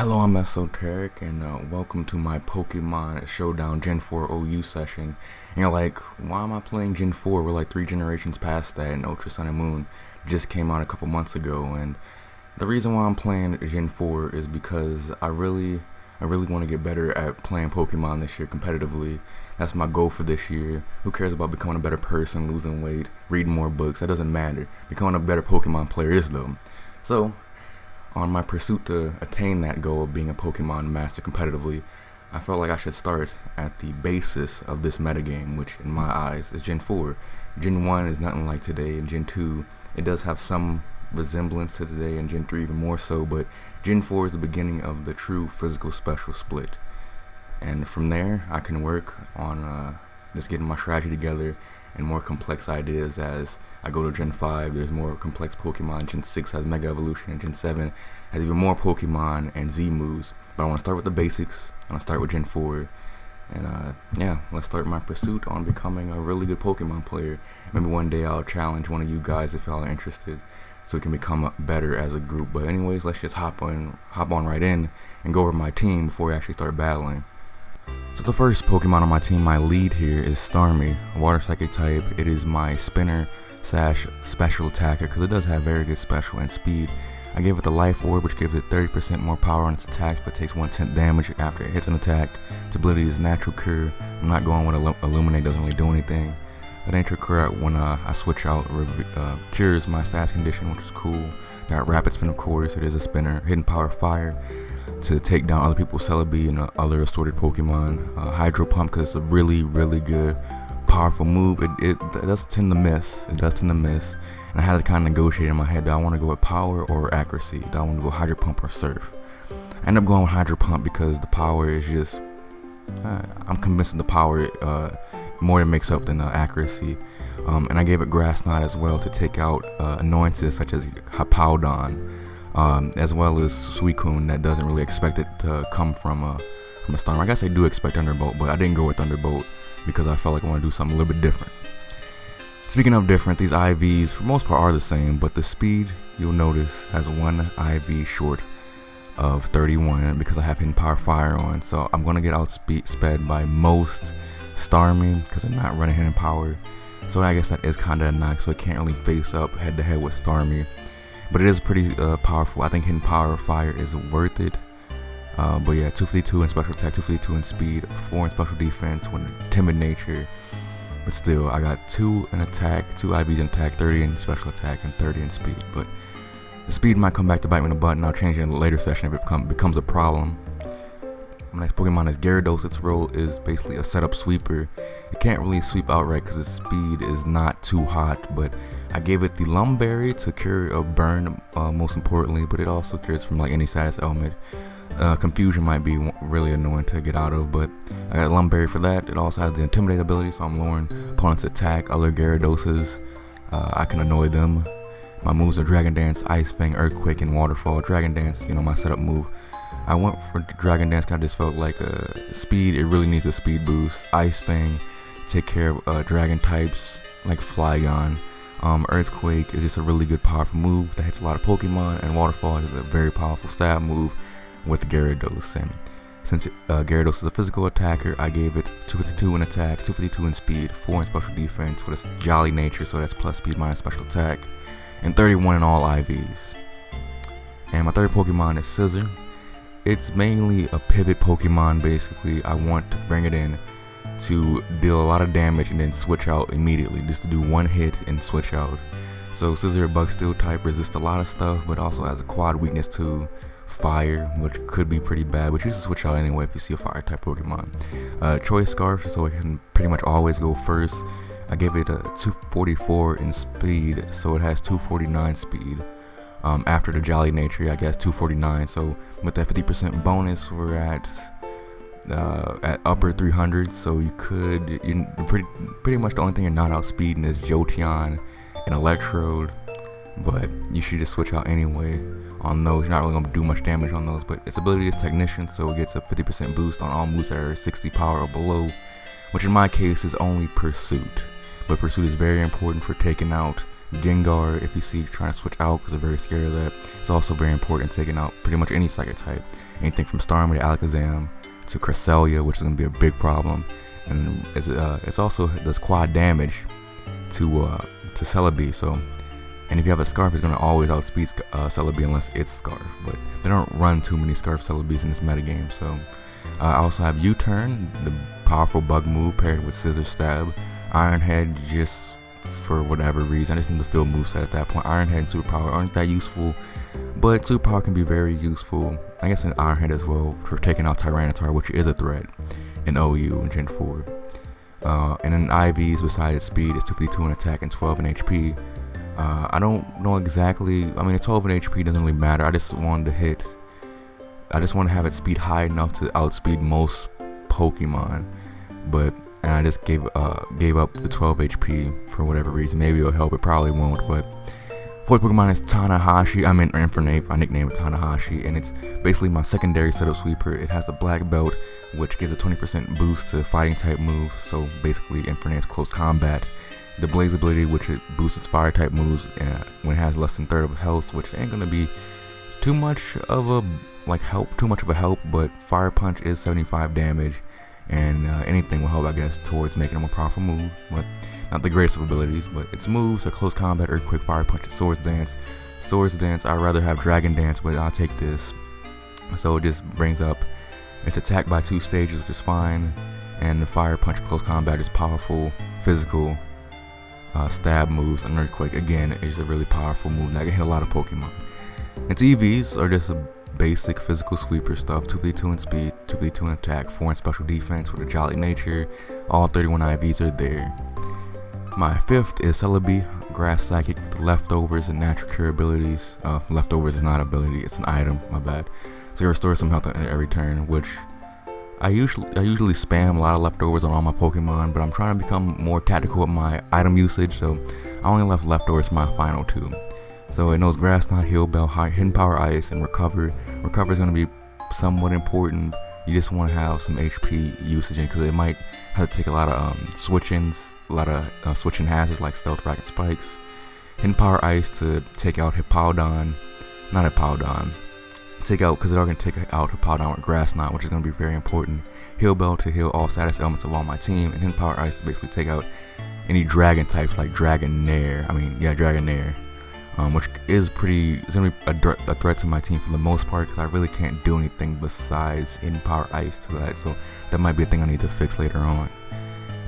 Hello, I'm Esoteric, and welcome to my Pokemon Showdown Gen 4 OU session. And you're like, why am I playing Gen 4? We're like 3 generations past that, and Ultra Sun and Moon just came out a couple months ago. And the reason why I'm playing Gen 4 is because I really want to get better at playing Pokemon this year competitively. That's my goal for this year. Who cares about becoming a better person, losing weight, reading more books? That doesn't matter. Becoming a better Pokemon player is though. So, on my pursuit to attain that goal of being a Pokemon master competitively, I felt like I should start at the basis of this metagame, which in my eyes is Gen 4. Gen 1 is nothing like today, and Gen 2, it does have some resemblance to today, and Gen 3 even more so, but Gen 4 is the beginning of the true physical special split. And from there, I can work on just getting my strategy together and more complex ideas as I go to Gen 5. There's more complex Pokemon. Gen 6 has Mega Evolution, and Gen 7 has even more Pokemon and Z moves. But I want to start with the basics. I want to start with Gen 4. And yeah, let's start my pursuit on becoming a really good Pokemon player. Maybe one day I'll challenge one of you guys if y'all are interested, so we can become better as a group. But anyways, let's just hop on right in and go over my team before we actually start battling. So the first Pokemon on my team, my lead here, is Starmie, a water psychic type. It is my spinner / special attacker because it does have very good special and speed. I gave it the life orb, which gives it 30% more power on its attacks but takes 1/10 damage after it hits an attack. Its ability is natural cure. I'm not going with Illuminate, doesn't really do anything. The nature cure, when I switch out, cures my stats condition, which is cool. Got rapid spin, of course. It is a spinner. Hidden power fire to take down other people's Celebi and other assorted Pokemon. Hydro Pump, because it's a really good, powerful move. It does tend to miss. It does tend to miss. And I had to kind of negotiate in my head. Do I want to go with power or accuracy? Do I want to go Hydro Pump or Surf? I end up going with Hydro Pump because the power is just... I'm convinced that the power more than makes up than accuracy. And I gave it Grass Knot as well to take out annoyances such as Hippowdon. As well as Suicune that doesn't really expect it to come from a Starmie. I guess I do expect Thunderbolt, but I didn't go with Thunderbolt because I felt like I want to do something a little bit different. Speaking of different, these IVs for most part are the same, but the speed, you'll notice, has one IV short of 31 because I have Hidden Power Fire on. So I'm going to get outsped by most Starmie because I'm not running Hidden Power. So I guess that is kind of a knock, so it can't really face up head to head with Starmie. But it is pretty powerful. I think Hidden Power Fire is worth it. But yeah, 252 in special attack, 252 in speed, 4 in special defense with Timid Nature. But still, I got 2 in attack, 2 IVs in attack, 30 in special attack, and 30 in speed. But the speed might come back to bite me in the butt, and I'll change it in a later session if it becomes a problem. My next Pokemon is Gyarados. Its role is basically a setup sweeper. It can't really sweep outright because its speed is not too hot, but I gave it the Lumberry to cure a burn, most importantly, but it also cures from like any status element. Confusion might be really annoying to get out of, but I got Lumberry for that. It also has the Intimidate ability, so I'm lowering opponent's attack. Other Gyaradoses, I can annoy them. My moves are Dragon Dance, Ice Fang, Earthquake, and Waterfall. Dragon Dance, my setup move. I went for Dragon Dance, kind of just felt like speed. It really needs a speed boost. Ice Fang, take care of dragon types like Flygon. Earthquake is just a really good powerful move that hits a lot of Pokemon, and Waterfall is a very powerful stab move with Gyarados. And since Gyarados is a physical attacker, I gave it 252 in attack, 252 in speed, 4 in special defense with its Jolly Nature, so that's plus speed minus special attack, and 31 in all IVs. And my third Pokemon is Scissor. It's mainly a pivot Pokemon, basically. I want to bring it in to deal a lot of damage and then switch out immediately, just to do one hit and switch out. So Scissor, Bug Steel type, resists a lot of stuff, but also has a quad weakness to fire, which could be pretty bad, but you should switch out anyway if you see a fire type Pokemon. Choice Scarf, so it can pretty much always go first. I gave it a 244 in speed, so it has 249 speed. After the Jolly Nature, I guess 249. So with that 50% bonus, we're at upper 300s. So you're pretty much the only thing you're not outspeeding is Jolteon and Electrode, but you should just switch out anyway on those. You're not really gonna do much damage on those, but its ability is Technician, so it gets a 50% boost on all moves that are 60 power or below, which in my case is only Pursuit. But Pursuit is very important for taking out Gengar, if you see trying to switch out because they're very scared of that. It's also very important taking out pretty much any psychic type. Anything from Starmie to Alakazam to Cresselia, which is going to be a big problem. And it's also does quad damage to Celebi. So, and if you have a Scarf, it's going to always outspeed Celebi unless it's Scarf. But they don't run too many Scarf Celebis in this metagame. So, I also have U-Turn, the powerful bug move paired with Scissor Stab. Iron Head, just for whatever reason, I just need to fill moveset at that point. Iron Head and Superpower aren't that useful, but Superpower can be very useful. I guess an Iron Head as well for taking out Tyranitar, which is a threat in OU in Gen 4. And then IVs, besides its speed, is 252 in attack and 12 in HP. I don't know exactly. I mean, 12 in HP doesn't really matter. I just want to have its speed high enough to outspeed most Pokemon, and I just gave up the 12 HP for whatever reason. Maybe it'll help, it probably won't, but fourth Pokemon is Tanahashi. I'm in Infinite, I nicknamed it Tanahashi, and it's basically my secondary setup sweeper. It has the black belt, which gives a 20% boost to fighting type moves, so basically Infinite's close combat. The Blaze ability, which it boosts its fire type moves when it has less than third of health, which ain't gonna be too much of a help, but Fire Punch is 75 damage, and anything will help, I guess, towards making a more powerful move. But not the greatest of abilities, but its moves are Close Combat, Earthquake, Fire Punch, and Swords Dance. Swords Dance, I'd rather have Dragon Dance, but I'll take this. So it just brings up its attack by 2 stages, which is fine, and the Fire Punch, Close Combat is powerful, physical. Stab moves, and Earthquake, again, is a really powerful move that can hit a lot of Pokemon. Its EVs are just a basic physical sweeper stuff, 252 in speed, 252 in attack, 4 in special defense with a Jolly Nature. All 31 IVs are there. My fifth is Celebi, Grass Psychic with the Leftovers and Natural Cure abilities. Leftovers is not an ability, it's an item, my bad. So you restore some health on every turn, which I usually spam a lot of Leftovers on all my Pokemon, but I'm trying to become more tactical with my item usage, so I only left Leftovers for my final 2. So it knows Grass Knot, Heal Bell, Hidden Power Ice, and Recover. Recover is going to be somewhat important. You just want to have some HP usage in, because it might have to take a lot of switch-ins, a lot of switching hazards like Stealth Rock and Spikes. Hidden Power Ice to take out take out, because they're going to take out Hippowdon with Grass Knot, which is going to be very important. Heal Bell to heal all status elements of all my team, and Hidden Power Ice to basically take out any dragon types like Dragonair, which is it's going to be a threat to my team for the most part, because I really can't do anything besides Hidden Power Ice to that, so that might be a thing I need to fix later on.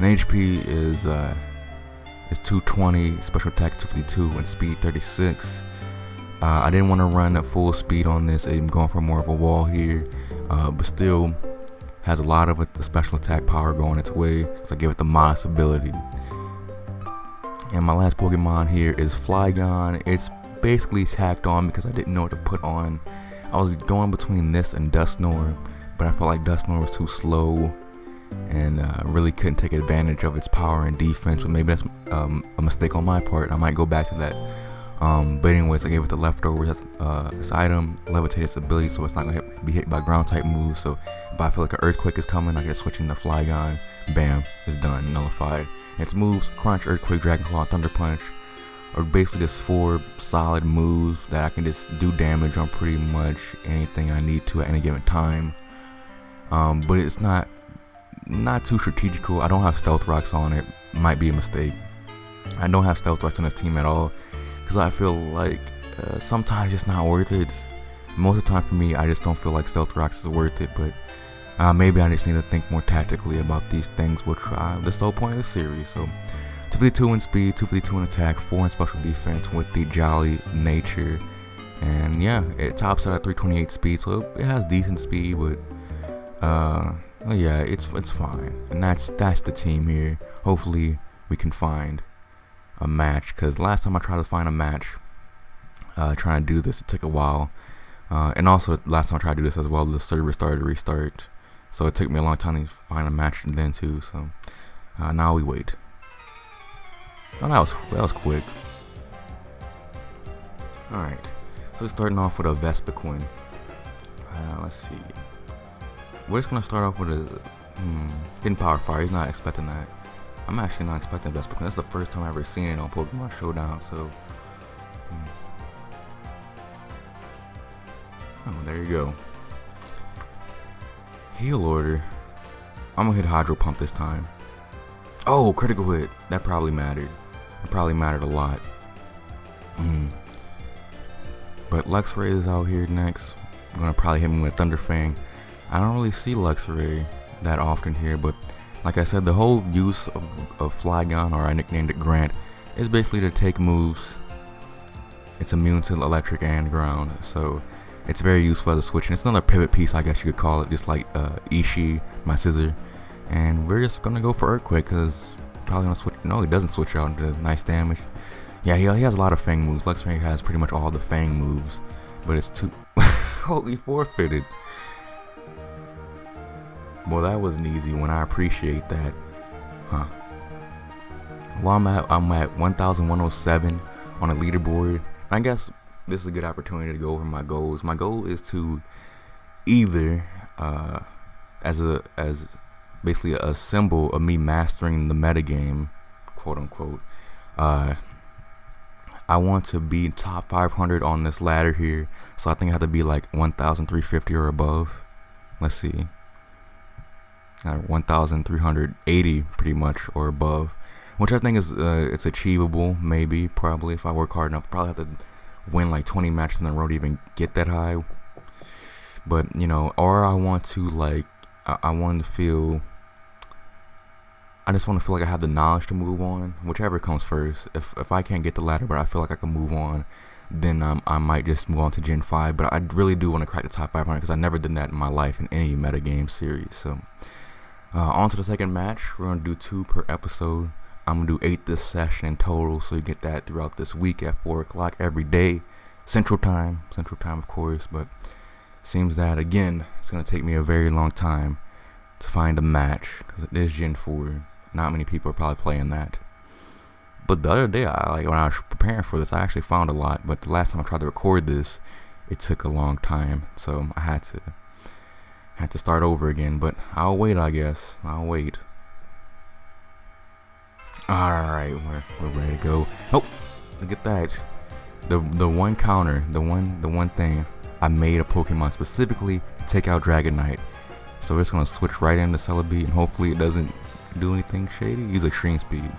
And HP is 220, special attack 252, and speed 36. I didn't want to run at full speed on this. I'm going for more of a wall here, but still has a lot of the special attack power going its way, so I give it the Moss ability. And my last Pokemon here is Flygon. It's basically tacked on because I didn't know what to put on. I was going between this and Dusknoir, but I felt like Dusknoir was too slow and really couldn't take advantage of its power and defense, but maybe that's a mistake on my part. I might go back to that. But anyways, I gave it the Leftovers. This item, Levitate its ability, so it's not going to be hit by ground type moves. So if I feel like an Earthquake is coming, I can just switch into Flygon. Bam, it's done, nullified. Its moves, Crunch, Earthquake, Dragon Claw, Thunder Punch, are basically just 4 solid moves that I can just do damage on pretty much anything I need to at any given time. But it's not too strategical. I don't have Stealth Rocks on it. Might be a mistake. I don't have Stealth Rocks on this team at all, because I feel like sometimes it's not worth it. Most of the time for me, I just don't feel like Stealth Rocks is worth it, but maybe I just need to think more tactically about these things, which that's the whole point of the series. So 252 in speed, 252 in attack, 4 in special defense with the Jolly Nature, and yeah, it tops out at 328 speed, so it has decent speed, but well, yeah, it's fine. And that's the team here. Hopefully we can find a match, because last time I tried to find a match, trying to do this, it took a while, and also last time I tried to do this as well, the server started to restart, so it took me a long time to find a match then too. So now we wait. Oh, that was quick. All right, so starting off with a Vespiquen. Let's see. We're just gonna start off with a Hidden Power Fire. He's not expecting that. I'm actually not expecting best Pokemon. That's the first time I've ever seen it on Pokemon Showdown, so... Oh, there you go. Heal order. I'm gonna hit Hydro Pump this time. Oh, critical hit. That probably mattered. It probably mattered a lot. But Luxray is out here next. I'm gonna probably hit him with Thunder Fang. I don't really see Luxray that often here, but like I said, the whole use of Flygon, or I nicknamed it Grant, is basically to take moves. It's immune to electric and ground, so it's very useful as a switch. And it's another pivot piece, I guess you could call it, just like Ishii, my scissor. And we're just gonna go for Earthquake, because probably gonna switch. No, he doesn't switch out into nice damage. Yeah, he has a lot of Fang moves. Luxray has pretty much all the Fang moves, but it's too. Holy forfeited. Well, that was an easy one. I appreciate that. Huh. Well, I'm at 1,107 on a leaderboard. I guess this is a good opportunity to go over my goals. My goal is to either, as basically a symbol of me mastering the metagame, quote unquote. I want to be top 500 on this ladder here, so I think I have to be like 1,350 or above. Let's see. 1,380 pretty much or above, which I think is it's achievable. Maybe, probably, if I work hard enough. Probably have to win like 20 matches in a row to even get that high. But you know, or I want to like I want to feel. I just want to feel like I have the knowledge to move on, whichever comes first. If I can't get the ladder, but I feel like I can move on, then I might just move on to Gen 5. But I really do want to crack the top 500 because I never did that in my life in any metagame series. So. On to the second match. We're going to do 2 per episode. I'm going to do 8 this session in total, so you get that throughout this week at 4 o'clock every day. Central time, of course, but seems that, again, it's going to take me a very long time to find a match, because it is Gen 4. Not many people are probably playing that. But the other day, when I was preparing for this, I actually found a lot, but the last time I tried to record this, it took a long time, so I had to start over again, but I'll wait, I guess. I'll wait. Alright, we're ready to go. Oh, look at that. The one counter, the one thing, I made a Pokemon specifically to take out Dragonite. So we're just gonna switch right into Celebi, and hopefully it doesn't do anything shady. Use Extreme Speed.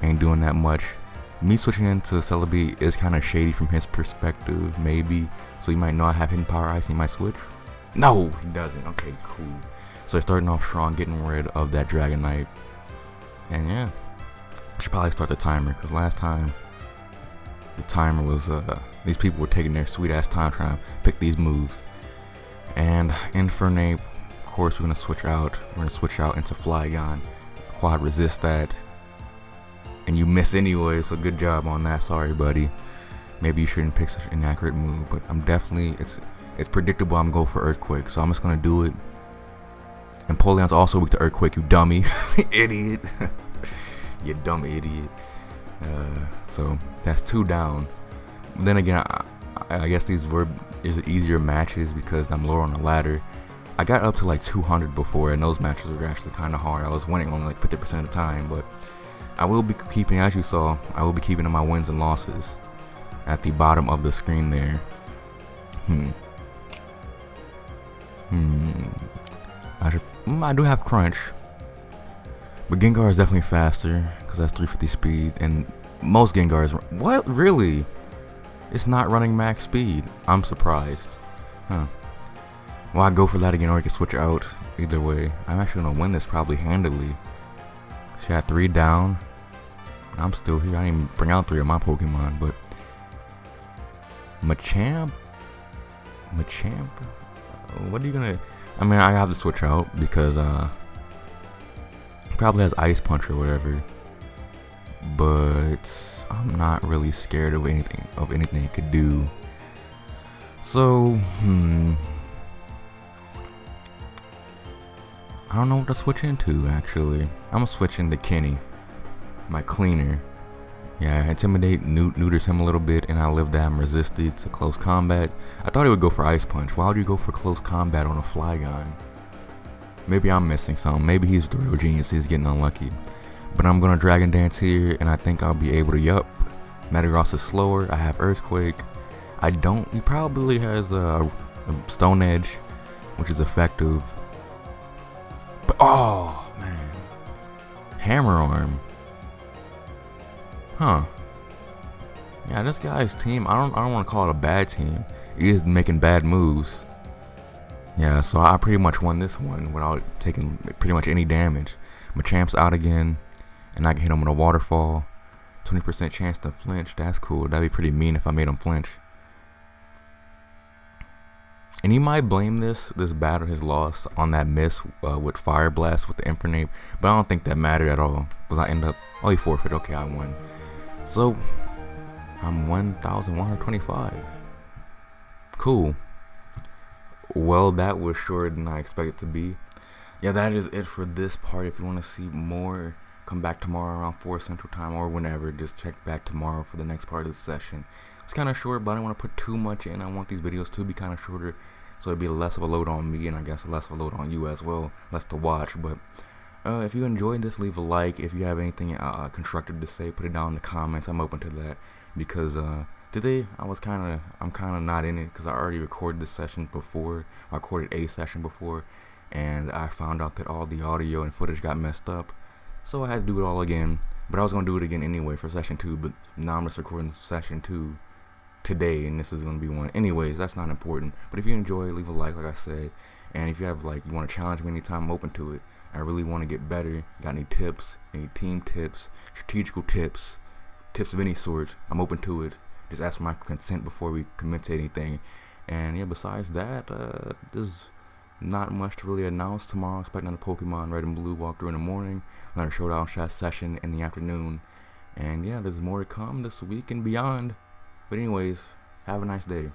Ain't doing that much. Me switching into Celebi is kind of shady from his perspective, maybe. So he might know I have Hidden Power Ice, he might switch. No, he doesn't. Okay, cool. So starting off strong, getting rid of that Dragonite. And yeah, I should probably start the timer, because last time the timer was, these people were taking their sweet ass time trying to pick these moves. And Infernape, of course, we're going to switch out. We're going to switch out into Flygon. Quad resist that. And you miss anyway, so good job on that. Sorry, buddy. Maybe you shouldn't pick such an inaccurate move, but I'm definitely, it's predictable I'm going for Earthquake, so I'm just going to do it. And Poleon's also weak to Earthquake, you dummy. Idiot. You dumb idiot. So that's 2 down. But then again, I guess these were easier matches because I'm lower on the ladder. I got up to like 200 before, and those matches were actually kind of hard. I was winning only like 50% of the time, but I will be keeping, as you saw, I will be keeping my wins and losses at the bottom of the screen there. I do have Crunch, but Gengar is definitely faster because that's 350 speed, and most Gengars. What, really? It's not running max speed. I'm surprised. Huh. Well, I go for that again, or I can switch out. Either way, I'm actually gonna win this probably handily. She had 3 down. I'm still here. I didn't even bring out 3 of my Pokemon, but Machamp. What are you gonna? I mean, I have to switch out because probably has Ice Punch or whatever. But I'm not really scared of anything it could do. So I don't know what to switch into actually. I'm gonna switch into Kenny, my cleaner. Yeah, Intimidate neuters him a little bit, and I live that I'm resisted to close combat. I thought he would go for Ice Punch. Why would you go for close combat on a Flygon? Maybe I'm missing something. Maybe he's the real genius. He's getting unlucky. But I'm gonna Dragon Dance here, and I think I'll be able to. Yup. Metagross is slower. I have Earthquake. I don't. He probably has a Stone Edge, which is effective. But oh man, Hammer Arm. Huh. Yeah, this guy's team. I don't want to call it a bad team. He is making bad moves. Yeah, so I pretty much won this one without taking pretty much any damage. Machamp's out again, and I can hit him with a Waterfall. 20% chance to flinch. That's cool. That'd be pretty mean if I made him flinch. And he might blame this battle, his loss, on that miss with Fire Blast with the Infinite, but I don't think that mattered at all, because I end up, oh, he forfeit. Okay, I won. So I'm 1,125. Cool. Well, that was shorter than I expected it to be. Yeah, that is it for this part. If you want to see more, come back tomorrow around 4 Central Time or whenever. Just check back tomorrow for the next part of the session. It's kind of short, but I don't want to put too much in. I want these videos to be kind of shorter, so it'd be less of a load on me, and I guess less of a load on you as well, less to watch. But if you enjoyed this, leave a like. If you have anything constructive to say, put it down in the comments. I'm open to that, because today I'm kind of not in it, because I already recorded this session before. I recorded a session before, and I found out that all the audio and footage got messed up, so I had to do it all again. But I was gonna do it again anyway for session 2, but now I'm just recording session 2 today, and this is gonna be one. Anyways, that's not important. But if you enjoy, leave a like I said. And if you have you want to challenge me anytime, I'm open to it. I really want to get better. Got any tips, any team tips, strategical tips, tips of any sort, I'm open to it. Just ask for my consent before we commit to anything. And yeah, besides that, there's not much to really announce tomorrow. Expecting another Pokemon Red and Blue walkthrough in the morning, another Showdown chat session in the afternoon. And yeah, there's more to come this week and beyond. But anyways, have a nice day.